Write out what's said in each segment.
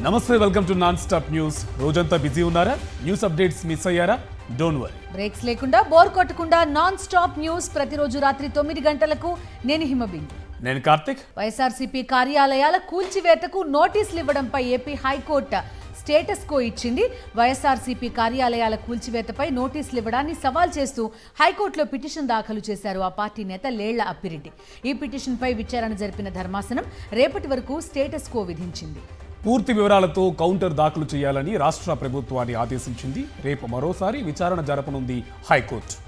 నమస్తే, welcome to non stop news. రోజంతా busy ఉన్నారా? న్యూస్ అప్డేట్స్ మిస్ అయ్యారా? Don't worry. బ్రేక్స్ లేకుండా బోర్ కొట్టకుండా నాన్ స్టాప్ న్యూస్ ప్రతిరోజు రాత్రి 9 గంటలకు. నేను హిమబిందు. నేను కార్తిక్. వైఎస్ఆర్సీపీ కార్యాలయాల కూల్చివేతకు నోటీసులు ఇవ్వడంపై ఏపీ హైకోర్టు స్టేటస్ కో ఇచ్చింది. వైఎస్ఆర్సీపీ కార్యాలయాల కూల్చివేతపై నోటీసులు ఇవ్వడాన్ని సవాల్ చేస్తూ హైకోర్టులో పిటిషన్ దాఖలు చేశారు ఆ పార్టీ నేత లేళ్ల అప్పిరెడ్డి. ఈ పిటిషన్పై విచారణ జరిపిన ధర్మాసనం రేపటి వరకు స్టేటస్ కో విధించింది. పూర్తి వివరాలతో కౌంటర్ దాఖలు చేయాలని రాష్ట్ర ప్రభుత్వాన్ని ఆదేశించింది. రేపు మరోసారి విచారణ జరపనుంది హైకోర్టు.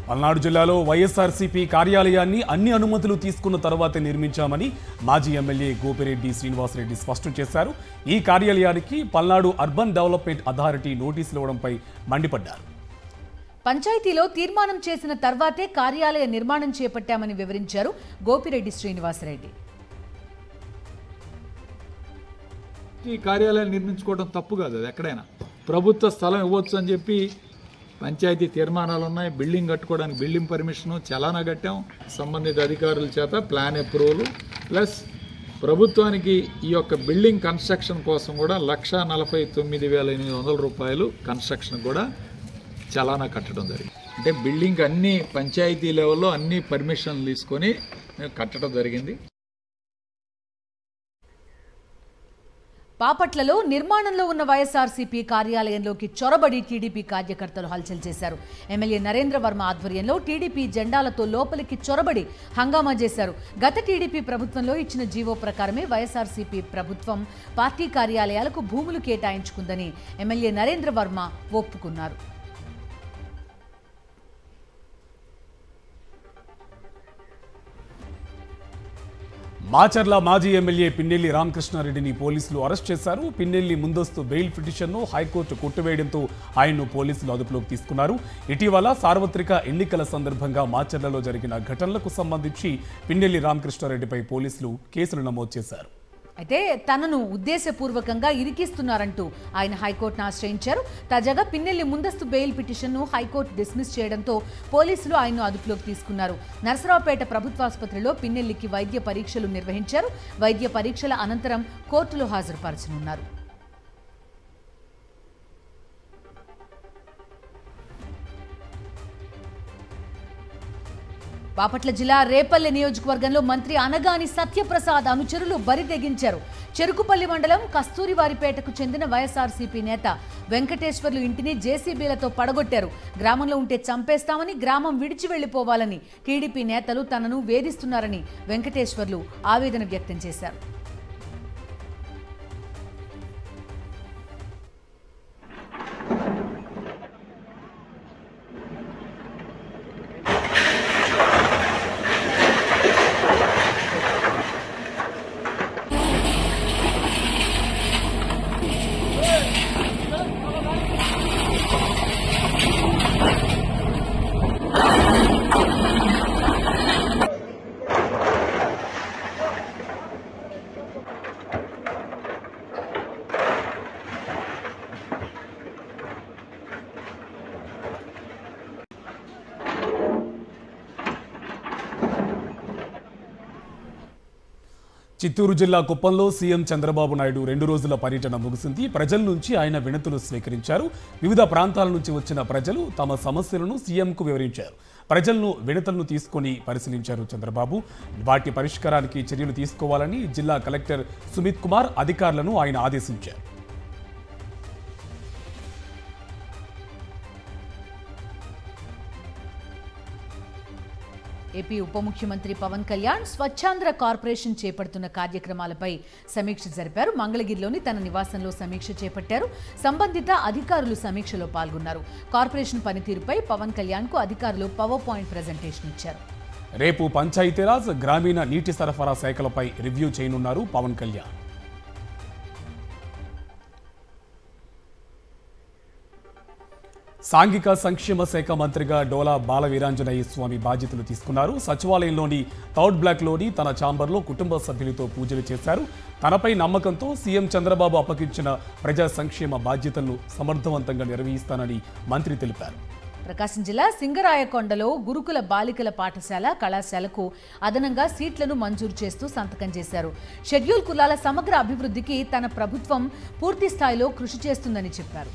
పల్నాడు జిల్లాలో వైఎస్ఆర్సీపీ కార్యాలయాన్ని అన్ని అనుమతులు తీసుకున్న తర్వాతే నిర్మించామని మాజీ ఎమ్మెల్యే గోపిరెడ్డి శ్రీనివాసరెడ్డి స్పష్టం చేశారు. ఈ కార్యాలయానికి పల్నాడు అర్బన్ డెవలప్మెంట్ అథారిటీ నోటీసులు ఇవ్వడంపై మండిపడ్డారు. పంచాయతీలో తీర్మానం చేసిన తర్వాతే కార్యాలయ నిర్మాణం చేపట్టామని వివరించారు గోపిరెడ్డి శ్రీనివాసరెడ్డి. ఈ కార్యాలయాన్ని నిర్మించుకోవడం తప్పు కాదు. అది ఎక్కడైనా ప్రభుత్వ స్థలం ఇవ్వచ్చు అని చెప్పి పంచాయతీ తీర్మానాలు ఉన్నాయి. బిల్డింగ్ కట్టుకోవడానికి బిల్డింగ్ పర్మిషను చలానా కట్టాం. సంబంధిత అధికారుల చేత ప్లాన్ అప్రూవల్ ప్లస్ ప్రభుత్వానికి ఈ యొక్క బిల్డింగ్ కన్స్ట్రక్షన్ కోసం కూడా 1,49,800 రూపాయలు కన్స్ట్రక్షన్ కూడా చలానా కట్టడం జరిగింది. అంటే బిల్డింగ్ అన్ని పంచాయతీ లెవెల్లో అన్ని పర్మిషన్లు తీసుకొని కట్టడం జరిగింది. పాపట్లలో నిర్మాణంలో ఉన్న వైఎస్ఆర్సీపీ కార్యాలయంలోకి చొరబడి టీడీపీ కార్యకర్తలు హల్చల్ చేశారు. ఎమ్మెల్యే నరేంద్ర వర్మ ఆధ్వర్యంలో టీడీపీ జెండాలతో లోపలికి చొరబడి హంగామా చేశారు. గత టీడీపీ ప్రభుత్వంలో ఇచ్చిన జీవో ప్రకారమే వైఎస్ఆర్సీపీ ప్రభుత్వం పార్టీ కార్యాలయాలకు భూములు కేటాయించుకుందని ఎమ్మెల్యే నరేంద్ర వర్మ ఒప్పుకున్నారు. మాచర్ల మాజీ ఎమ్మెల్యే పిన్నెల్లి రామకృష్ణారెడ్డిని పోలీసులు అరెస్ట్ చేశారు. పిన్నెల్లి ముందస్తు బెయిల్ పిటిషన్ను హైకోర్టు కొట్టివేయడంతో ఆయన్ను పోలీసులు అదుపులోకి తీసుకున్నారు. ఇటీవల సార్వత్రిక ఎన్నికల సందర్భంగా మాచర్లలో జరిగిన ఘటనలకు సంబంధించి పిన్నెల్లి రామకృష్ణారెడ్డిపై పోలీసులు కేసులు నమోదు చేశారు. అయితే తనను ఉద్దేశపూర్వకంగా ఇరికిస్తున్నారంటూ ఆయన హైకోర్టును ఆశ్రయించారు. తాజాగా పిన్నెల్లి ముందస్తు బెయిల్ పిటిషన్ను హైకోర్టు డిస్మిస్ చేయడంతో పోలీసులు ఆయన్ను అదుపులోకి తీసుకున్నారు. నరసరావుపేట ప్రభుత్వాసుపత్రిలో పిన్నెల్లికి వైద్య పరీక్షలు నిర్వహించారు. వైద్య పరీక్షల అనంతరం కోర్టులో హాజరుపరచనున్నారు. బాపట్ల జిల్లా రేపల్లె నియోజకవర్గంలో మంత్రి అనగాని సత్యప్రసాద్ అనుచరులు బరి తెగించారు. చెరుకుపల్లి మండలం కస్తూరివారిపేటకు చెందిన వైఎస్ఆర్సీపీ నేత వెంకటేశ్వర్లు ఇంటిని జేసీబీలతో పడగొట్టారు. గ్రామంలో ఉంటే చంపేస్తామని, గ్రామం విడిచి వెళ్లిపోవాలని టీడీపీ నేతలు తనను వేధిస్తున్నారని వెంకటేశ్వర్లు ఆవేదన వ్యక్తం చేశారు. చిత్తూరు జిల్లా కుప్పంలో సీఎం చంద్రబాబు నాయుడు 2 రోజుల పర్యటన ముగిసింది. ప్రజల నుంచి ఆయన వినతులు స్వీకరించారు. వివిధ ప్రాంతాల నుంచి వచ్చిన ప్రజలు తమ సమస్యలను సీఎంకు వివరించారు. ప్రజలను వినతులను తీసుకొని పరిశీలించారు చంద్రబాబు. వాటి పరిష్కారానికి చర్యలు తీసుకోవాలని జిల్లా కలెక్టర్ సుమిత్ కుమార్ అధికారులను ఆయన ఆదేశించారు. ఏపీ ఉప ముఖ్యమంత్రి పవన్ కళ్యాణ్ స్వచ్ఛాంధ్ర కార్పొరేషన్ చేపడుతున్న కార్యక్రమాలపై సమీక్ష జరిపారు. మంగళగిరిలోని తన నివాసంలో సమీక్ష చేపట్టారు. సంబంధిత అధికారులు సమీక్షలో పాల్గొన్నారు. కార్పొరేషన్ పనితీరుపై పవన్ కళ్యాణ్కు అధికారులు పవర్ పాయింట్ ప్రెజెంటేషన్ ఇచ్చారు. రేపు పంచాయతీరాజ్, గ్రామీణ నీటి సరఫరా శాఖలపై రివ్యూ చేయనున్నారు పవన్ కళ్యాణ్. సాంఘిక సంక్షేమ శాఖ మంత్రిగా డోలా బాల వీరాంజనేయ స్వామి బాధ్యతలు తీసుకున్నారు. సచివాలయంలోని థర్డ్ బ్లాక్లోని తన ఛాంబర్లో కుటుంబ సభ్యులతో పూజలు చేశారు. తనపై నమ్మకంతో సీఎం చంద్రబాబు అప్పగించిన ప్రజా సంక్షేమ బాధ్యతలను సమర్థవంతంగా నిర్వహిస్తానని మంత్రి తెలిపారు. ప్రకాశం జిల్లా సింగరాయకొండలో గురుకుల బాలికల పాఠశాల కళాశాలకు అదనంగా సీట్లను మంజూరు చేస్తూ సంతకం చేశారు. షెడ్యూల్ కులాల సమగ్ర అభివృద్ధికి తన ప్రభుత్వం పూర్తి స్థాయిలో కృషి చేస్తుందని చెప్పారు.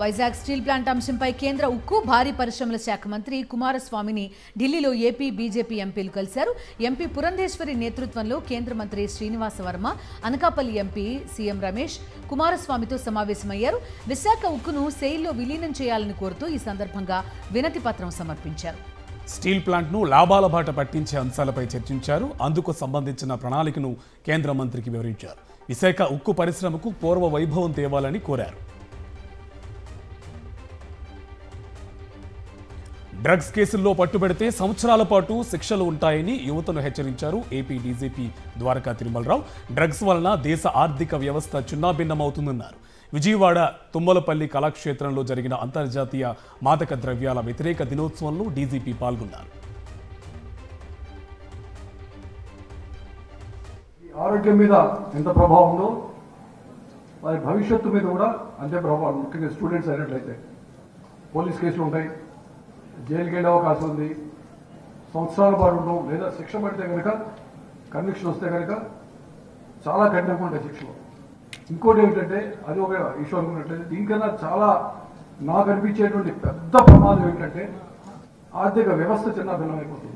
వైజాగ్ స్టీల్ ప్లాంట్ అంశంపై కేంద్ర ఉక్కు భారీ పరిశ్రమల శాఖ మంత్రి కుమారస్వామిని ఢిల్లీలో ఏపీ బీజేపీ ఎంపీలు కలిశారు. ఎంపీ పురంధేశ్వరి నేతృత్వంలో కేంద్ర మంత్రి శ్రీనివాస వర్మ, అనకాపల్లి ఎంపీ సీఎం రమేష్ కుమారస్వామితో సమావేశమయ్యారు. విశాఖ ఉక్కును సెయిల్లో విలీనం చేయాలని కోరుతూ ఈ సందర్భంగా వినతి పత్రం సమర్పించారు. స్టీల్ ప్లాంట్ను లాభాల బాట పట్టించే అంశాలపై చర్చించారు. అందుకు సంబంధించిన ప్రణాళికను కేంద్ర మంత్రికి వివరించారు. విశాఖ ఉక్కు పరిశ్రమకు పూర్వ వైభవం తేవాలని కోరారు. డ్రగ్స్ కేసుల్లో పట్టుబడితే సంవత్సరాల పాటు శిక్షలు ఉంటాయని యువతను హెచ్చరించారు AP DGP Dwaraka Tirumalarao. Drugs వలన దేశ ఆర్థిక వ్యవస్థ చిన్నాభిన్నమవుతుందన్నారు. విజయవాడ తుమ్మలపల్లి కళాక్షేత్రంలో జరిగిన అంతర్జాతీయ మాదక ద్రవ్యాల వ్యతిరేక దినోత్సవంలో డీజీపీ పాల్గొన్నారు. ఆరోగ్యం మీద ఎంత ప్రభావం ఉందో వారి భవిష్యత్తు మీద కూడా అంతే ప్రభావం. ముఖ్యంగా స్టూడెంట్స్ అయినట్లయితే పోలీస్ కేసులు ఉంటాయి, జైలుకి వెళ్ళే అవకాశం ఉంది, సంవత్సరాల పాటు ఉండవు, లేదా శిక్ష పడితే కనుక కన్విక్షన్ వస్తే కనుక చాలా కఠినంగా ఉంటాయి శిక్షలు. ఇంకోటి ఏమిటంటే అది ఒక ఇష్యూ అనుకున్నట్లయితే దీనికన్నా చాలా నాకు అనిపించేటువంటి పెద్ద ప్రమాదం ఏమిటంటే ఆర్థిక వ్యవస్థ చిన్న భిన్నమైపోతుంది.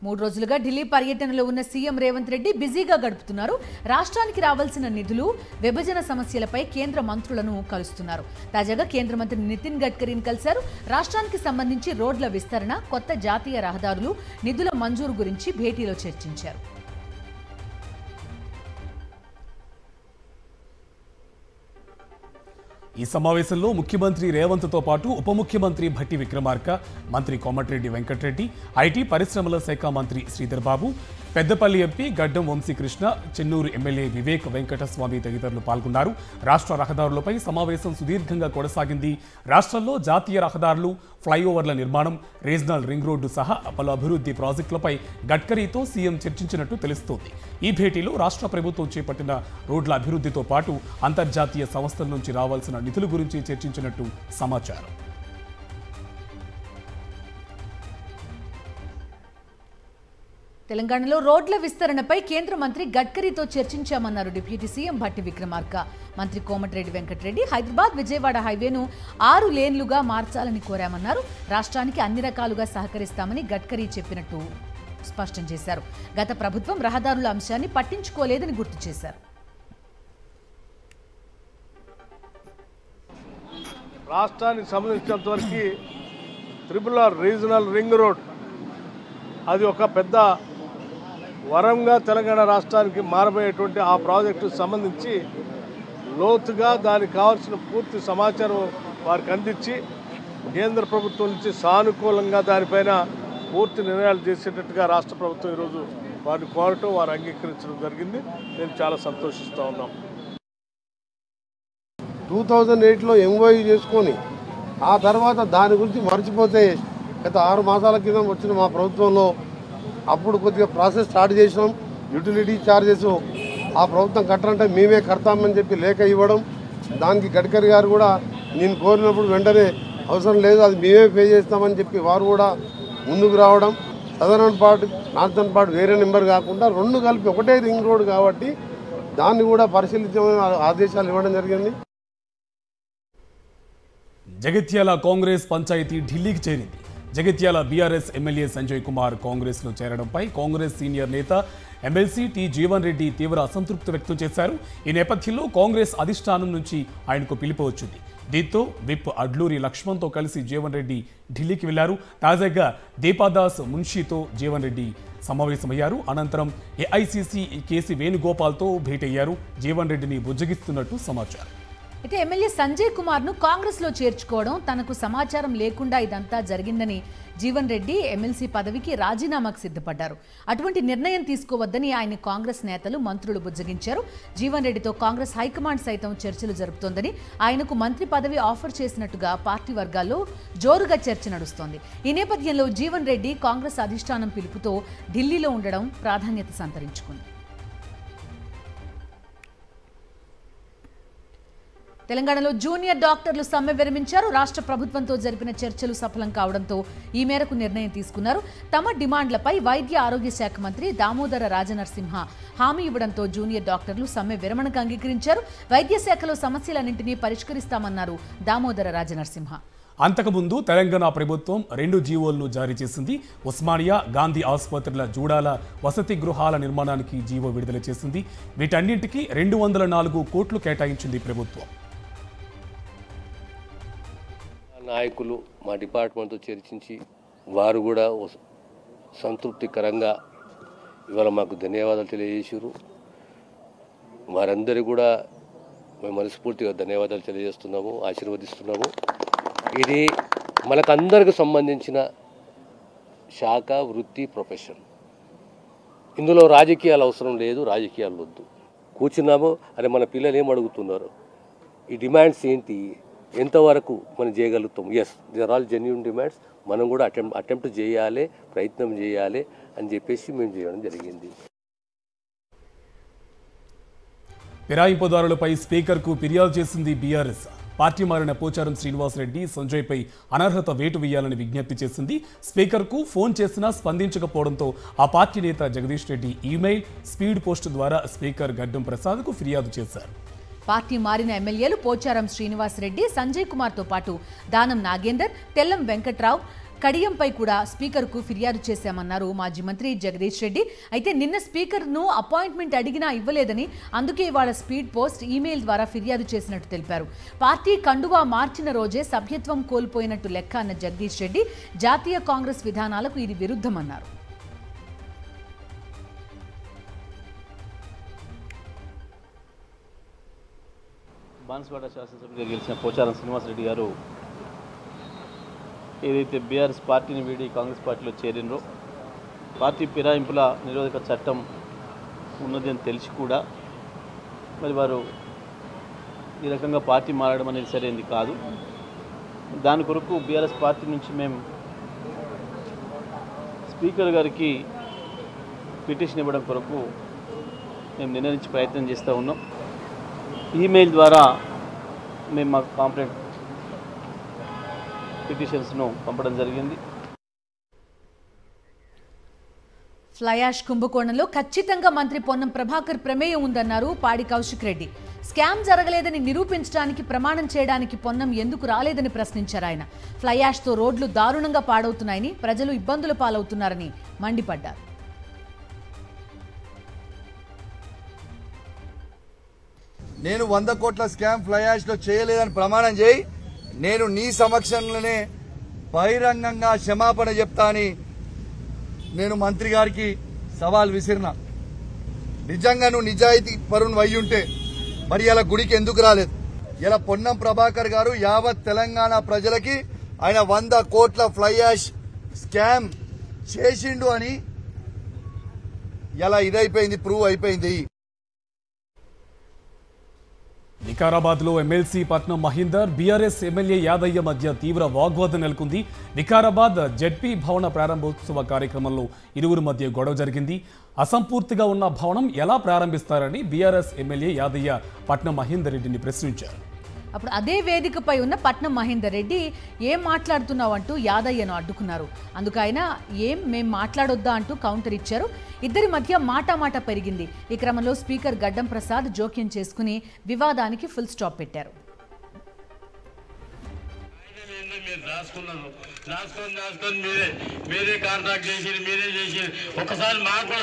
3 రోజులుగా ఢిల్లీ పర్యటనలో ఉన్న సీఎం రేవంత్ రెడ్డి బిజీగా గడుపుతున్నారు. రాష్ట్రానికి రావాల్సిన నిధులు, విభజన సమస్యలపై కేంద్ర మంత్రులను కలుస్తున్నారు. తాజాగా కేంద్ర మంత్రి నితిన్ గడ్కరీని కలిశారు. రాష్ట్రానికి సంబంధించి రోడ్ల విస్తరణ, కొత్త జాతీయ రహదారులు, నిధుల మంజూరు గురించి భేటీలో చర్చించారు. ఈ సమావేశంలో ముఖ్యమంత్రి రేవంత్తో పాటు ఉప ముఖ్యమంత్రి భట్టి విక్రమార్క, మంత్రి కోమటిరెడ్డి వెంకటరెడ్డి, ఐటీ పరిశ్రమల శాఖ మంత్రి శ్రీధర్ బాబు, పెద్దపల్లి ఎంపీ గడ్డం వంశీకృష్ణ, చెన్నూరు ఎమ్మెల్యే వివేక్ వెంకటస్వామి తదితరులు పాల్గొన్నారు. రాష్ట్ర రహదారులపై సమావేశం సుదీర్ఘంగా కొనసాగింది. రాష్ట్రంలో జాతీయ రహదారులు, ఫ్లైఓవర్ల నిర్మాణం, రీజనల్ రింగ్ రోడ్డు సహా పలు అభివృద్ధి ప్రాజెక్టులపై గడ్కరీతో సీఎం చర్చించినట్టు తెలుస్తోంది. ఈ భేటీలో రాష్ట్ర ప్రభుత్వం చేపట్టిన రోడ్ల అభివృద్ధితో పాటు అంతర్జాతీయ సంస్థల నుంచి రావాల్సిన నిధుల గురించి చర్చించినట్టు సమాచారం. తెలంగాణలో రోడ్ల విస్తరణపై కేంద్ర మంత్రి గడ్కరీతో చర్చించామన్నారు డిప్యూటీ సీఎం భట్టి విక్రమార్క. మంత్రి కోమటిరెడ్డి వెంకటరెడ్డి హైదరాబాద్ విజయవాడ హైవేను 6 లేన్లుగా మార్చాలని కోరామన్నారు. రాష్ట్రానికి అన్ని రకాలుగా సహకరిస్తామని గడ్కరీ చెప్పినట్టు స్పష్టం చేశారు. గత ప్రభుత్వం రహదారుల అంశాన్ని పట్టించుకోలేదని గుర్తు చేశారు. రాష్ట్రానికి సంబంధించినంత వరకు త్రిపుల్ రీజనల్ రింగ్ రోడ్ అది ఒక పెద్ద వరంగా తెలంగాణ రాష్ట్రానికి మారబోయేటువంటి ఆ ప్రాజెక్టుకు సంబంధించి లోతుగా దానికి కావాల్సిన పూర్తి సమాచారం వారికి అందించి కేంద్ర ప్రభుత్వం నుంచి సానుకూలంగా దానిపైన పూర్తి నిర్ణయాలు చేసేటట్టుగా రాష్ట్ర ప్రభుత్వం ఈరోజు వారిని కోరటం, వారు అంగీకరించడం జరిగింది. నేను చాలా సంతోషిస్తూ ఉన్నాం. 2008లో ఎంఓయూ చేసుకొని ఆ తర్వాత దాని గురించి మర్చిపోతే గత 6 మాసాల కింద వచ్చిన మా ప్రభుత్వంలో అప్పుడు కొద్దిగా ప్రాసెస్ స్టార్ట్ చేసినాం. యూటిలిటీ ఛార్జెస్ ఆ ప్రభుత్వం కట్టాలంటే మేమే కడతామని చెప్పి లేఖ ఇవ్వడం, దానికి గడ్కరీ గారు కూడా నేను కోరినప్పుడు వెంటనే అవసరం లేదు అది మేమే పే చేస్తామని చెప్పి వారు కూడా ముందుకు రావడం. సదరన్ పార్ట్, నార్థన్ పార్ట్ వేరే నెంబర్ కాకుండా 2 కలిపి ఒకటే రింగ్ రోడ్ కాబట్టి దాన్ని కూడా పరిశీలించమని ఆదేశాలు ఇవ్వడం జరిగింది. జగిత్యాల కాంగ్రెస్ పంచాయతీ ఢిల్లీకి చేరింది. జగిత్యాల బీఆర్ఎస్ ఎమ్మెల్యే సంజయ్ కుమార్ కాంగ్రెస్లో చేరడంపై కాంగ్రెస్ సీనియర్ నేత ఎమ్మెల్సీ టి జీవన్ రెడ్డి తీవ్ర అసంతృప్తి వ్యక్తం చేశారు. ఈ నేపథ్యంలో కాంగ్రెస్ అధిష్టానం నుంచి ఆయనకు పిలుపు వచ్చింది. దీంతో విప్ అడ్లూరి లక్ష్మణ్తో కలిసి జీవన్ రెడ్డి ఢిల్లీకి వెళ్లారు. తాజాగా దీపాదాస్ మున్షీతో జీవన్ రెడ్డి సమావేశమయ్యారు. అనంతరం ఏఐసీసీ కేసీ వేణుగోపాల్తో భేటీ అయ్యారు. జీవన్ రెడ్డిని బుజ్జగిస్తున్నట్టు సమాచారం. అయితే ఎమ్మెల్యే సంజయ్ కుమార్ను కాంగ్రెస్లో చేర్చుకోవడం, తనకు సమాచారం లేకుండా ఇదంతా జరిగిందని జీవన్ రెడ్డి ఎమ్మెల్సీ పదవికి రాజీనామాకు సిద్ధపడ్డారు. అటువంటి నిర్ణయం తీసుకోవద్దని ఆయన కాంగ్రెస్ నేతలు, మంత్రులు బుజ్జగించారు. జీవన్ రెడ్డితో కాంగ్రెస్ హైకమాండ్ సైతం చర్చలు జరుపుతోందని, ఆయనకు మంత్రి పదవి ఆఫర్ చేసినట్టుగా పార్టీ వర్గాల్లో జోరుగా చర్చ నడుస్తోంది. ఈ నేపథ్యంలో జీవన్ రెడ్డి కాంగ్రెస్ అధిష్టానం పిలుపుతో ఢిల్లీలో ఉండడం ప్రాధాన్యత సంతరించుకుంది. తెలంగాణలో జూనియర్ డాక్టర్లు సమ్మె విరమించారు. రాష్ట్ర ప్రభుత్వంతో జరిపిన చర్చలు సఫలం కావడంతో ఈ మేరకు నిర్ణయం తీసుకున్నారు. తమ డిమాండ్లపై వైద్య ఆరోగ్య శాఖ మంత్రి దామోదర రాజనరసింహ హామీ ఇవ్వడంతో జూనియర్ డాక్టర్లు సమ్మె విరమణకు అంగీకరించారు. వైద్య శాఖలో సమస్యలన్నింటినీ పరిష్కరిస్తామన్నారు దామోదర రాజనరసింహ. అంతకుముందు తెలంగాణ ప్రభుత్వం 2 జీవోలను జారీ చేసింది. ఉస్మానియా, గాంధీ ఆసుపత్రుల జూడాల వసతి గృహాల నిర్మాణానికి జీవో విడుదల చేసింది. వీటన్నింటికీ 204 కోట్లు కేటాయించింది ప్రభుత్వం. నాయకులు మా డిపార్ట్మెంట్తో చర్చించి వారు కూడా సంతృప్తికరంగా ఇవాళ మాకు ధన్యవాదాలు తెలియజేశారు. వారందరూ కూడా మేము మనస్ఫూర్తిగా ధన్యవాదాలు తెలియజేస్తున్నాము, ఆశీర్వదిస్తున్నాము. ఇది మనకందరికి సంబంధించిన శాఖ, వృత్తి, ప్రొఫెషన్. ఇందులో రాజకీయాలు అవసరం లేదు, రాజకీయాలు వద్దు. కూర్చున్నాము, అరే మన పిల్లలు ఏం అడుగుతున్నారు, ఈ డిమాండ్స్ ఏంటి, ఎంతవరకు మనం చేయగలుగుతాం. Yes, they are all genuine demands. మనం కూడా అటెంప్ట్ చేయాలి, ప్రయత్నం చేయాలి అని చెప్పేసి మేము చేయడం జరిగింది. ఫిరాయింపుదారులపై స్పీకర్కు ఫిర్యాదు చేసింది బీఆర్ఎస్. పార్టీ మారిన పోచారం శ్రీనివాసరెడ్డి సంజయ్పై అనర్హత వేటు వేయాలని విజ్ఞప్తి చేసింది. స్పీకర్కు ఫోన్ చేసినా స్పందించకపోవడంతో ఆ పార్టీ నేత Jagadish Reddy email, speed post ద్వారా స్పీకర్ గడ్డం ప్రసాద్కు ఫిర్యాదు చేశారు. పార్టీ మారిన ఎమ్మెల్యేలు పోచారం శ్రీనివాసరెడ్డి, సంజయ్ కుమార్తో పాటు దానం నాగేందర్, తెల్లం వెంకట్రావు, కడియంపై కూడా స్పీకర్కు ఫిర్యాదు చేశామన్నారు మాజీ మంత్రి జగదీష్ రెడ్డి. అయితే నిన్న స్పీకర్ను అపాయింట్మెంట్ అడిగినా ఇవ్వలేదని, అందుకే ఇవాళ స్పీడ్ పోస్ట్, ఈమెయిల్ ద్వారా ఫిర్యాదు చేసినట్టు తెలిపారు. పార్టీ కండువా మార్చిన రోజే సభ్యత్వం కోల్పోయినట్టు లెక్క అన్న జగదీష్ రెడ్డి, జాతీయ కాంగ్రెస్ విధానాలకు ఇది విరుద్ధమన్నారు. బాన్స్వాడ శాసనసభ్యుడిగా గెలిచిన పోచారం శ్రీనివాసరెడ్డి గారు ఏదైతే బీఆర్ఎస్ పార్టీని వీడి కాంగ్రెస్ పార్టీలో చేరినరో, పార్టీ ఫిరాయింపుల నిరోధక చట్టం ఉన్నది అని తెలిసి కూడా మరి వారు ఈ రకంగా పార్టీ మారడం అనేది సరైనది కాదు. దాని కొరకు బీఆర్ఎస్ పార్టీ నుంచి మేము స్పీకర్ గారికి పిటిషన్ ఇవ్వడం కొరకు మేము నిర్ణయించి ప్రయత్నం చేస్తూ ఉన్నాం. ఈమెయిల్ ద్వారా మేము మా కాంప్లైంట్ పిటిషన్స్ను పంపడం జరిగింది. ఫ్లై యాష్ కుంభకోణంలో ఖచ్చితంగా మంత్రి పొన్నం ప్రభాకర్ ప్రమేయం ఉందన్నారు పాడి కౌశిక్ రెడ్డి. స్కామ్ జరగలేదని నిరూపించడానికి ప్రమాణం చేయడానికి పొన్నం ఎందుకు రాలేదని ప్రశ్నించారు ఆయన. ఫ్లై యాష్తో రోడ్లు దారుణంగా పాడవుతున్నాయని, ప్రజలు ఇబ్బందుల పాలవుతున్నారని మండిపడ్డారు. నేను 100 కోట్ల స్కామ్ ఫ్లై యాష్ లో చేయలేదని ప్రమాణం చేయి, నేను నీ సమక్షంలోనే బహిరంగంగా క్షమాపణ చెప్తా అని నేను మంత్రి గారికి సవాల్ విసిరినా. నిజంగా నువ్వు నిజాయితీ పరుని అయి ఉంటే మరి ఇలా గుడికి ఎందుకు రాలేదు? ఇలా పొన్నం ప్రభాకర్ గారు యావత్ తెలంగాణ ప్రజలకి ఆయన 100 కోట్ల ఫ్లై యాష్ స్కామ్ చేసిండు అని ఇలా ఇదైపోయింది, ప్రూవ్ అయిపోయింది. వికారాబాద్లో ఎమ్మెల్సీ పట్నం మహేందర్, బీఆర్ఎస్ ఎమ్మెల్యే యాదయ్య మధ్య తీవ్ర వాగ్వాదం నెలకొంది. వికారాబాద్ జెడ్పీ భవన ప్రారంభోత్సవ కార్యక్రమంలో ఇరువురి మధ్య గొడవ జరిగింది. అసంపూర్తిగా ఉన్న భవనం ఎలా ప్రారంభిస్తారని బీఆర్ఎస్ ఎమ్మెల్యే యాదయ్య పట్నం మహేందర్ రెడ్డిని ప్రశ్నించారు. అప్పుడు అదే వేదికపై ఉన్న పట్నం మహేందర్ రెడ్డి ఏం మాట్లాడుతున్నావు అంటూ యాదయ్యను అడ్డుకున్నారు. అందుకు ఆయన ఏం మేం మాట్లాడొద్దా అంటూ కౌంటర్ ఇచ్చారు. ఇద్దరి మధ్య మాటామాట పెరిగింది. ఈ క్రమంలో స్పీకర్ గడ్డం ప్రసాద్ జోక్యం చేసుకుని వివాదానికి ఫుల్ స్టాప్ పెట్టారు. మీరే కాంట్రాక్ట్ చేసి మీరే చేసి ఒకసారి మాకు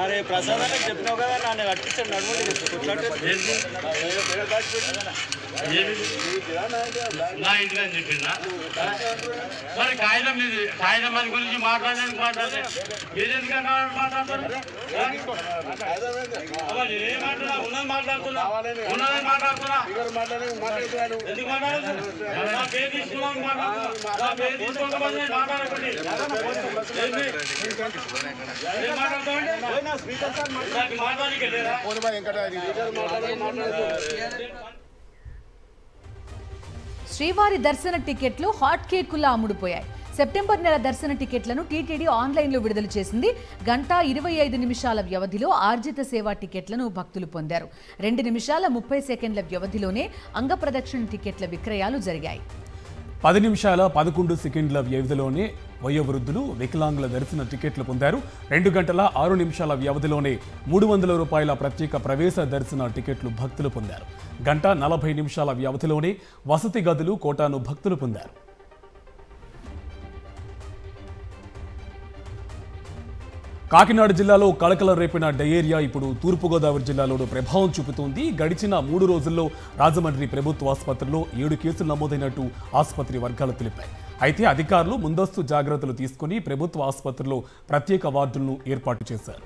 అరే ప్రసాదానికి చెప్పినావు కదా నన్ను కట్టించాడు నడుముడి నా ఇంటికి అని చెప్పిందా మరి కాగితం అది గురించి మాట్లాడడానికి మీరు ఎందుకంటే మాట్లాడతారు ఉన్నది మాట్లాడుతున్నా ఎందుకు మాట్లాడుతున్నా నా పేరు తీసుకున్నాను నా పేరు తీసుకోకపోతే మాట్లాడకండి శ్రీవారి దర్శన టికెట్లు హాట్ కేకులా అమ్ముడుపోయాయి. సెప్టెంబర్ నెల దర్శన టికెట్లను టీటీడీ ఆన్లైన్లో విడుదల చేసింది. 1:25 వ్యవధిలో ఆర్జిత సేవా టికెట్లను భక్తులు పొందారు. 2 నిమిషాల 30 సెకండ్ల వ్యవధిలోనే అంగప్రదక్షిణ టికెట్ల విక్రయాలు జరిగాయి. 10 నిమిషాల 11 సెకండ్ల వ్యవధిలోనే వయోవృద్ధులు వికలాంగుల దర్శన టికెట్లు పొందారు. 2 గంటల 6 నిమిషాల వ్యవధిలోనే 300 రూపాయల ప్రత్యేక ప్రవేశ దర్శన టికెట్లు భక్తులు పొందారు. 1:40 నిమిషాల వ్యవధిలోనే వసతి గదులు కోటాను భక్తులు పొందారు. కాకినాడ జిల్లాలో కలకలం రేపిన డయేరియా ఇప్పుడు తూర్పుగోదావరి జిల్లాలో ప్రభావం చూపుతోంది. గడిచిన 3 రోజుల్లో రాజమండ్రి ప్రభుత్వ ఆసుపత్రిలో 7 కేసులు నమోదైనట్టు ఆసుపత్రి వర్గాలు తెలిపాయి. అయితే అధికారులు ముందస్తు జాగ్రత్తలు తీసుకుని ప్రభుత్వ ఆసుపత్రిలో ప్రత్యేక వార్డులను ఏర్పాటు చేశారు.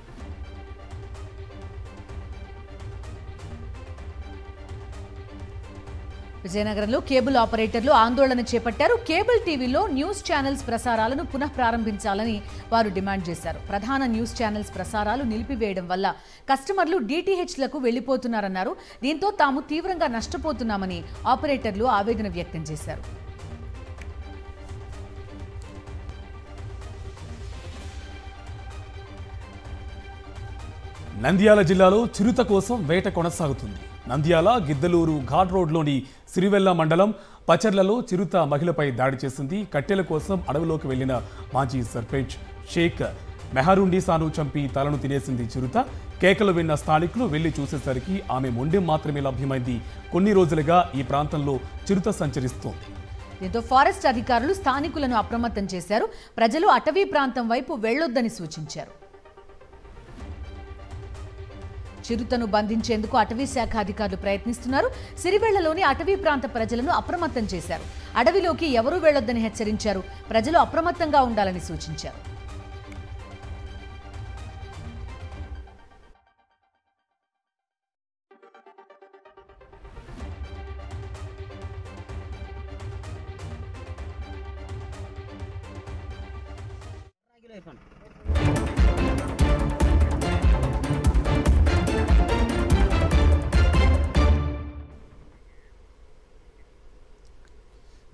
విజయనగరంలో కేబుల్ ఆపరేటర్లు ఆందోళన చేపట్టారు. కేబుల్ టీవీలో న్యూస్ ఛానల్స్ ప్రసారాలను పునః ప్రారంభించాలని వారు డిమాండ్ చేశారు. ప్రధాన న్యూస్ ఛానల్స్ ప్రసారాలు నిలిపివేయడం వల్ల కస్టమర్లు DTHలకు వెళ్లిపోతున్నారన్నారు. దీంతో తాము తీవ్రంగా నష్టపోతున్నామని ఆపరేటర్లు ఆవేదన వ్యక్తం చేశారు. నంద్యాల జిల్లాలో చిరుత కోసం వేట కొనసాగుతుంది. నంద్యాల గిద్దలూరు ఘాట్ రోడ్లోని సిరివెల్ల మండలం పచర్లలో చిరుత మహిళపై దాడి చేసింది. కట్టెల కోసం అడవిలోకి వెళ్లిన మాజీ సర్పంచ్ షేక్ మెహరుండీసాను చంపి తలను తినేసింది చిరుత. కేకలు విన్న స్థానికులు వెళ్లి చూసేసరికి ఆమె మొండెం మాత్రమే లభ్యమైంది. కొన్ని రోజులుగా ఈ ప్రాంతంలో చిరుత సంచరిస్తోంది. దీంతో ఫారెస్ట్ అధికారులు స్థానికులను అప్రమత్తం చేశారు. ప్రజలు అటవీ ప్రాంతం వైపు వెళ్లొద్దని సూచించారు. చిరుతను బంధించేందుకు అటవీ శాఖ అధికారులు ప్రయత్నిస్తున్నారు. సిరివెళ్లలోని అటవీ ప్రాంత ప్రజలను అప్రమత్తం చేశారు. అడవిలోకి ఎవరూ వెళ్లొద్దని హెచ్చరించారు. ప్రజలు అప్రమత్తంగా ఉండాలని సూచించారు.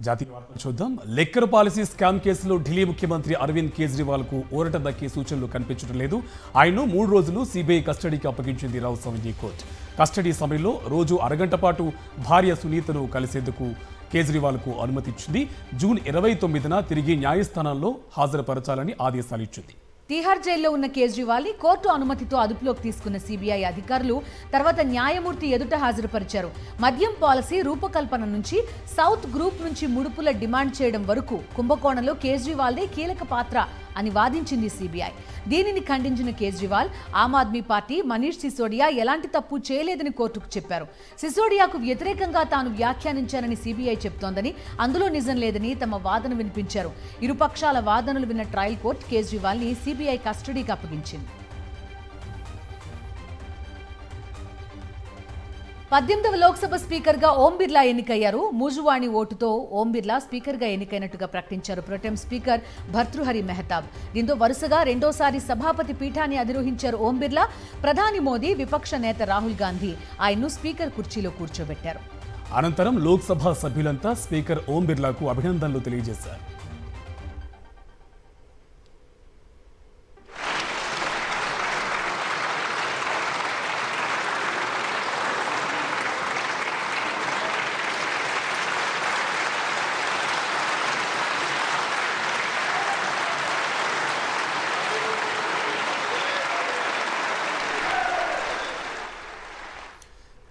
జాతీయ వార్తలు చూద్దాం. లిక్కర్ పాలసీ స్కామ్ కేసులో ఢిల్లీ ముఖ్యమంత్రి అరవింద్ కేజ్రీవాల్ కు ఊరట దక్కే సూచనలు కనిపించడం లేదు. ఆయన్ను 3 రోజులు సిబిఐ కస్టడీకి అప్పగించింది రామస్వామి కోర్టు. కస్టడీ సమయంలో రోజు అరగంట పాటు భార్య సునీతను కలిసేందుకు కేజ్రీవాల్ కు అనుమతి ఇచ్చింది. జూన్ 29న తిరిగి న్యాయస్థానంలో హాజరుపరచాలని ఆదేశాలు ఇచ్చింది. తిహార్ జైల్లో ఉన్న కేజ్రీవాల్ ని కోర్టు అనుమతితో అదుపులోకి తీసుకున్న సిబిఐ అధికారులు తర్వాత న్యాయమూర్తి ఎదుట హాజరుపరిచారు. మద్యం పాలసీ రూపకల్పన నుంచి సౌత్ గ్రూప్ నుంచి ముడుపుల డిమాండ్ చేయడం వరకు కుంభకోణంలో కేజ్రీవాల్దే కీలక పాత్ర అని వాదించింది సిబిఐ. దీనిని ఖండించిన కేజ్రీవాల్ ఆమ్ ఆద్మీ పార్టీ మనీష్ సిసోడియా ఎలాంటి తప్పు చేయలేదని కోర్టుకు చెప్పారు. సిసోడియాకు వ్యతిరేకంగా తాను వ్యాఖ్యానించానని సిబిఐ చెప్తోందని, అందులో నిజం లేదని తమ వాదన వినిపించారు. ఇరుపక్షాల వాదనలు విన్న ట్రయల్ కోర్టు కేజ్రీవాల్ ని సిబిఐ కస్టడీకి అప్పగించింది. 18వ లోక్సభ స్పీకర్గా ఓం బిర్లా ఎన్నికయ్యారు. మూజువాణి ఓటుతో ఓం బిర్లా స్పీకర్గా ఎన్నికైనట్టుగా ప్రకటించారు ప్రొటెం స్పీకర్ భర్తృహరి మెహతాబ్. దీంతో వరుసగా రెండోసారి సభాపతి పీఠాన్ని అధిరోహించారు ఓం బిర్లా. ప్రధాని మోదీ, విపక్ష నేత రాహుల్ గాంధీ ఆయన్ను స్పీకర్ కుర్చీలో కూర్చోబెట్టారు. అనంతరం లోక్సభ సభ్యులంతా స్పీకర్ ఓం బిర్లాకు అభినందనలు తెలియజేశారు.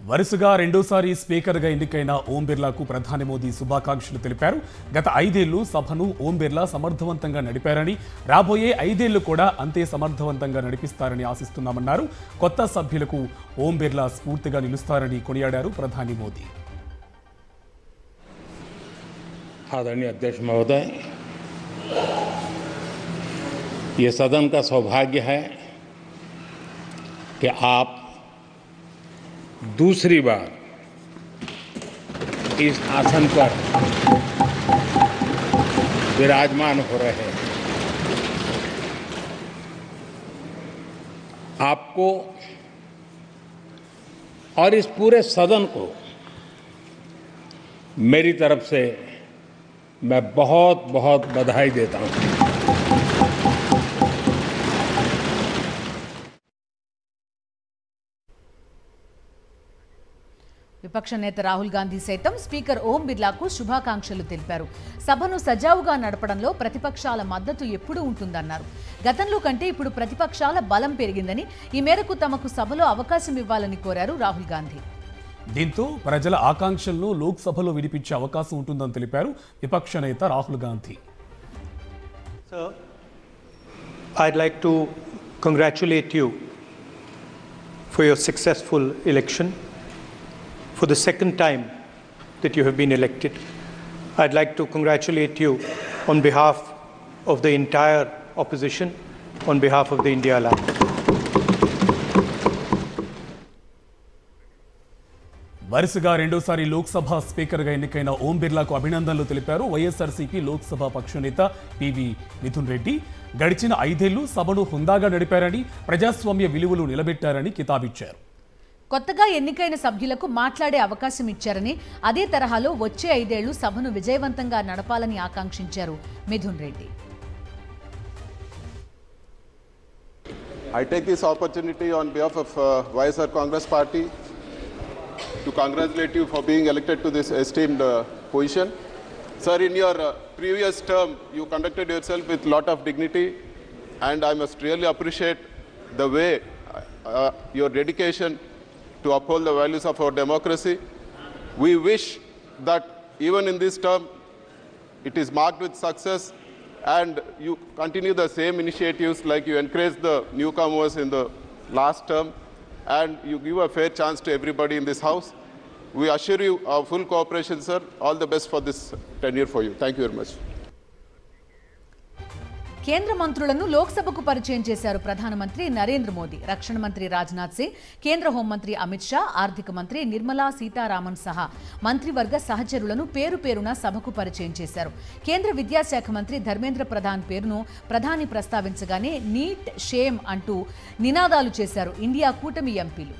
వరుసగా రెండోసారి స్పీకర్గా ఎన్నికైన ఓం బిర్లాకు ప్రధాని మోదీ శుభాకాంక్షలు తెలిపారు. గత 5 ఏళ్లు సభను ఓం బిర్లా సమర్థవంతంగా నడిపారని, రాబోయే 5 ఏళ్లు కూడా అంతే సమర్థవంతంగా నడిపిస్తారని ఆశిస్తున్నామన్నారు. కొత్త సభ్యులకు ఓం బిర్లా స్ఫూర్తిగా నిలుస్తారని కొనియాడారు ప్రధాని మోదీ. आदरणीय अध्यक्ष महोदय, ये सदन का सौभाग्य है कि आप दूसरी बार इस आसन पर विराजमान हो रहे हैं. आपको और इस पूरे सदन को मेरी तरफ से मैं बहुत बहुत बधाई देता हूं. విపక్ష నేత రాహుల్ గాంధీ సైతం స్పీకర్ ఓం బిర్లాకు శుభాకాంక్షలు తెలిపారు. సభను సజావుగా నడపడంలో ప్రతిపక్షాల మద్దతు ఎప్పుడూ ఉంటుందన్నారు. గతంలో కంటే ఇప్పుడు ప్రతిపక్షాల బలం పెరిగిందని, ఈ మేరకు తమకు సభలో అవకాశం ఇవ్వాలని కోరారు రాహుల్ గాంధీ. దీంతో ప్రజల ఆకాంక్షలను లోక్సభలో వినిపించే అవకాశం ఉంటుందని తెలిపారు విపక్ష నేత Rahul Gandhi. Sir, I'd like to congratulate you for your successful election. For the second time that you have been elected, I'd like to congratulate you on behalf of the entire opposition, on behalf of the India Alliance. వరుసగా రెండోసారి లోక్సభ స్పీకర్గా ఎన్నికైన ఓం బిర్లాకు అభినందనలు తెలిపారు YSRCP Lok Sabha పక్షనేత PV Mithun Reddy. గడిచిన 5 ఏళ్లు సభను హుందాగా నడిపారని, ప్రజాస్వామ్య విలువలు నిలబెట్టారని కితాబిచ్చారు. కొత్తగా ఎన్నికైన సభ్యులకు మాట్లాడే అవకాశం ఇచ్చారని, అదే తరహాలో వచ్చే 5 ఏళ్లు సభను విజయవంతంగా నడపాలని ఆకాంక్షించారు Mithun Reddy. I take this opportunity on behalf of YSR Congress Party to congratulate you for being elected to this esteemed position. Sir, in your previous term, you conducted yourself with lot of dignity, and I must really appreciate the way your dedication to uphold the values of our democracy. We wish that even in this term, it is marked with success, and you continue the same initiatives like you encourage the newcomers in the last term, and you give a fair chance to everybody in this house. We assure you our full cooperation, sir. All the best for this tenure for you. Thank you very much. కేంద్ర మంత్రులను లోక్సభకు పరిచయం చేశారు ప్రధానమంత్రి నరేంద్ర మోదీ. రక్షణ మంత్రి రాజ్నాథ్ సింగ్, కేంద్ర హోంమంత్రి అమిత్ షా, ఆర్థిక మంత్రి నిర్మలా సీతారామన్ సహా మంత్రివర్గ సహచరులను పేరు పేరున సభకు పరిచయం చేశారు. కేంద్ర విద్యాశాఖ మంత్రి ధర్మేంద్ర ప్రధాన్ పేరును ప్రధాని ప్రస్తావించగానే నీట్, షేమ్ అంటూ నినాదాలు చేశారు ఇండియా కూటమి ఎంపీలు.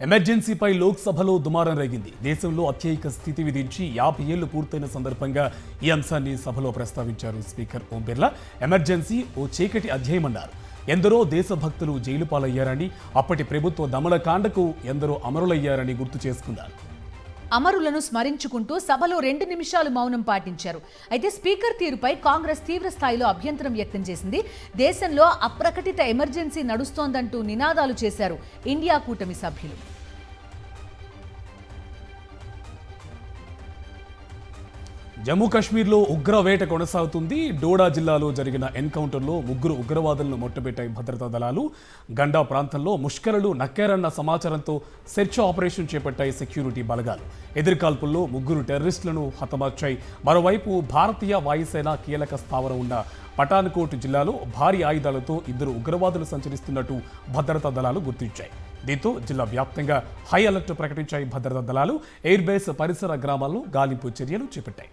ఎమర్జెన్సీపై లోక్సభలో దుమారం రేగింది. దేశంలో అత్యయిక స్థితి విధించి 50 ఏళ్లు పూర్తయిన సందర్భంగా ఈ అంశాన్ని సభలో ప్రస్తావించారు స్పీకర్ ఓం బిర్లా. ఎమర్జెన్సీ ఓ చీకటి అధ్యాయమన్నారు. ఎందరో దేశభక్తులు జైలు పాలయ్యారని, అప్పటి ప్రభుత్వ దమనకాండకు ఎందరో అమరులయ్యారని గుర్తు చేసుకున్నారు. అమరులను స్మరించుకుంటూ సభలో 2 నిమిషాలు మౌనం పాటించారు. అయితే స్పీకర్ తీరుపై కాంగ్రెస్ తీవ్ర స్థాయిలో అభ్యంతరం వ్యక్తం చేసింది. దేశంలో అప్రకటిత ఎమర్జెన్సీ నడుస్తోందంటూ నినాదాలు చేశారు ఇండియా కూటమి సభ్యులు. జమ్మూ కాశ్మీర్లో ఉగ్రవేట కొనసాగుతుంది. డోడా జిల్లాలో జరిగిన ఎన్కౌంటర్లో 3 ఉగ్రవాదులను మొట్టబెట్టాయి భద్రతా దళాలు. గండా ప్రాంతంలో ముష్కరులు నక్కారన్న సమాచారంతో సెర్చ్ ఆపరేషన్ చేపట్టాయి సెక్యూరిటీ బలగాలు. ఎదురుకాల్పుల్లో 3 టెర్రరిస్టులను హతమార్చాయి. మరోవైపు భారతీయ వాయుసేన కీలక స్థావరం ఉన్న పఠాన్కోట్ జిల్లాలో భారీ ఆయుధాలతో 2 ఉగ్రవాదులు సంచరిస్తున్నట్టు భద్రతా దళాలు గుర్తించాయి. దీంతో జిల్లా వ్యాప్తంగా హై అలర్ట్ ప్రకటించాయి భద్రతా దళాలు. ఎయిర్ బేస్ పరిసర గ్రామాల్లో గాలింపు చర్యలు చేపట్టాయి.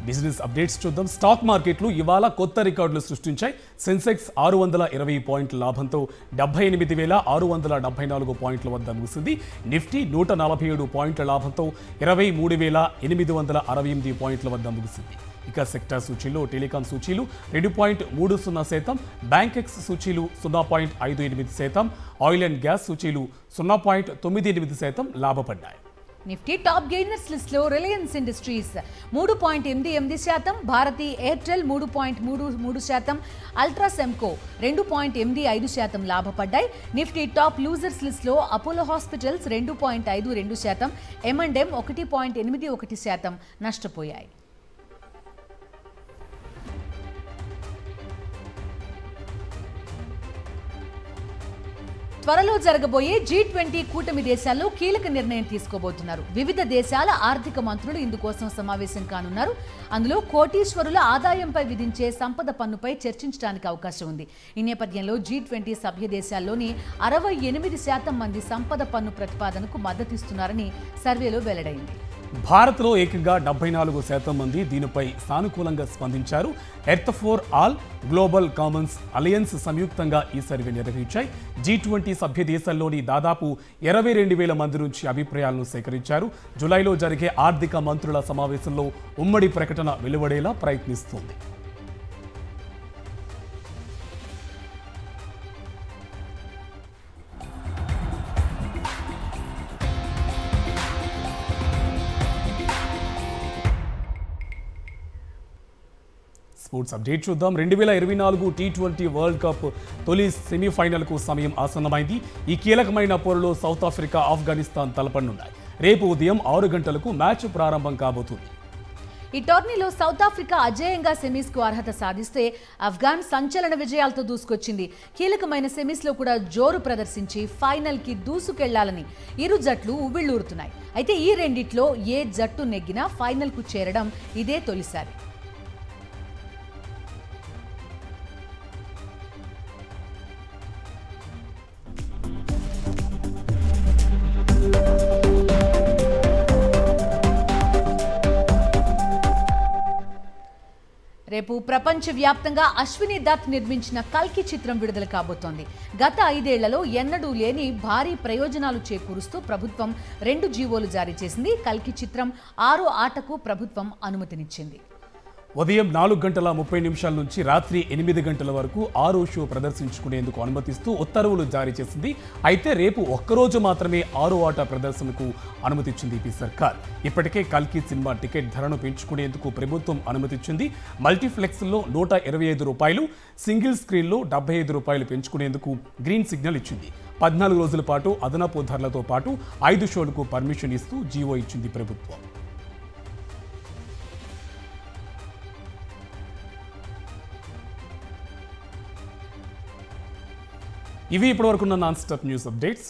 బిజినెస్ అప్డేట్స్ చూద్దాం. స్టాక్ మార్కెట్లు ఇవాళ కొత్త రికార్డులు సృష్టించాయి. సెన్సెక్స్ 620 పాయింట్ల లాభంతో 78,674 పాయింట్ల వద్ద ముగిసింది. నిఫ్టీ 147 పాయింట్ల లాభంతో 23,868 పాయింట్ల వద్ద ముగిసింది. ఇక సెక్టార్ సూచీలో టెలికాం సూచీలు 2.30%, బ్యాంకెక్స్ సూచీలు 0.58%, ఆయిల్ అండ్ గ్యాస్ సూచీలు 0.98% లాభపడ్డాయి. నిఫ్టీ టాప్ గెయినర్స్ లిస్ట్ లో రిలయన్స్ ఇండస్ట్రీస్ 3.88%, భారతీ ఎయిర్టెల్ 3.33%, అల్ట్రాసెమ్కో 2.85% లాభపడ్డాయి. నిఫ్టీ టాప్ లూజర్స్ లిస్ట్ లో అపోలో హాస్పిటల్స్ 2.52%, M&M 1.81% నష్టపోయాయి. త్వరలో జరగబోయే G20 కూటమి దేశాల్లో కీలక నిర్ణయం తీసుకోబోతున్నారు. వివిధ దేశాల ఆర్థిక మంత్రులు ఇందుకోసం సమావేశం కానున్నారు. అందులో కోటీశ్వరుల ఆదాయంపై విధించే సంపద పన్నుపై చర్చించడానికి అవకాశం ఉంది. ఈ నేపథ్యంలో G20 సభ్య దేశాల్లోని 68% మంది సంపద పన్ను ప్రతిపాదనకు మద్దతిస్తున్నారని సర్వేలో వెల్లడైంది. భారత్లో ఏకంగా 74% మంది దీనిపై సానుకూలంగా స్పందించారు. Earth for all, global Commons alliance సంయుక్తంగా ఈ సర్వే నిర్వహించాయి. G20 సభ్య దేశాల్లోని దాదాపు 22,000 మంది నుంచి అభిప్రాయాలను సేకరించారు. జూలైలో జరిగే ఆర్థిక మంత్రుల సమావేశంలో ఉమ్మడి ప్రకటన వెలువడేలా ప్రయత్నిస్తోంది. స్పోర్ట్స్ అప్డేట్ చూద్దాం. 2024 T20 వరల్డ్ కప్ తొలి సెమీఫైనల్కు సమయం ఆసన్నమైంది. ఈ కీలకమైన పోరులో సౌత్ ఆఫ్రికా, ఆఫ్ఘనిస్తాన్ తలపడనున్నాయి. రేపు ఉదయం 6 గంటలకు మ్యాచ్ ప్రారంభం కాబోతుంది. ఈ టోర్నీలో సౌత్ ఆఫ్రికా అజేయంగా సెమీస్కు అర్హత సాధిస్తే ఆఫ్ఘాన్ సంచలన విజయాలతో దూసుకొచ్చింది. కీలకమైన సెమీస్లో కూడా జోరు ప్రదర్శించి ఫైనల్కి దూసుకెళ్లాలని ఇరు జట్లు ఉవ్విళ్లూరుతున్నాయి. అయితే ఈ రెండిట్లో ఏ జట్టు నెగ్గినా ఫైనల్కు చేరడం ఇదే తొలిసారి. రేపు ప్రపంచవ్యాప్తంగా అశ్విని దత్ నిర్మించిన కల్కి చిత్రం విడుదల కాబోతోంది. గత 5 ఏళ్లలో ఎన్నడూ లేని భారీ ప్రయోజనాలు చేకూరుస్తూ ప్రభుత్వం 2 జీవోలు జారీ చేసింది. కల్కి చిత్రం 6 ఆటకు ప్రభుత్వం అనుమతినిచ్చింది. ఉదయం 4:30 నుంచి రాత్రి 8 గంటల వరకు 6 షో ప్రదర్శించుకునేందుకు అనుమతిస్తూ ఉత్తర్వులు జారీ చేసింది. అయితే రేపు ఒక్కరోజు మాత్రమే 6 ఆట ప్రదర్శనకు అనుమతిచ్చింది ఈ సర్కార్. ఇప్పటికే కల్కి సినిమా టికెట్ ధరను పెంచుకునేందుకు ప్రభుత్వం అనుమతిచ్చింది. మల్టీప్లెక్స్లో ₹125, సింగిల్ స్క్రీన్లో ₹75 పెంచుకునేందుకు గ్రీన్ సిగ్నల్ ఇచ్చింది. 14 రోజుల పాటు అదనపు ధరలతో పాటు 5 షోలకు పర్మిషన్ ఇస్తూ జీవో ఇచ్చింది ప్రభుత్వం. ఇవి ఇప్పటివరకున్న నాన్ స్టాప్ న్యూస్ అప్డేట్స్.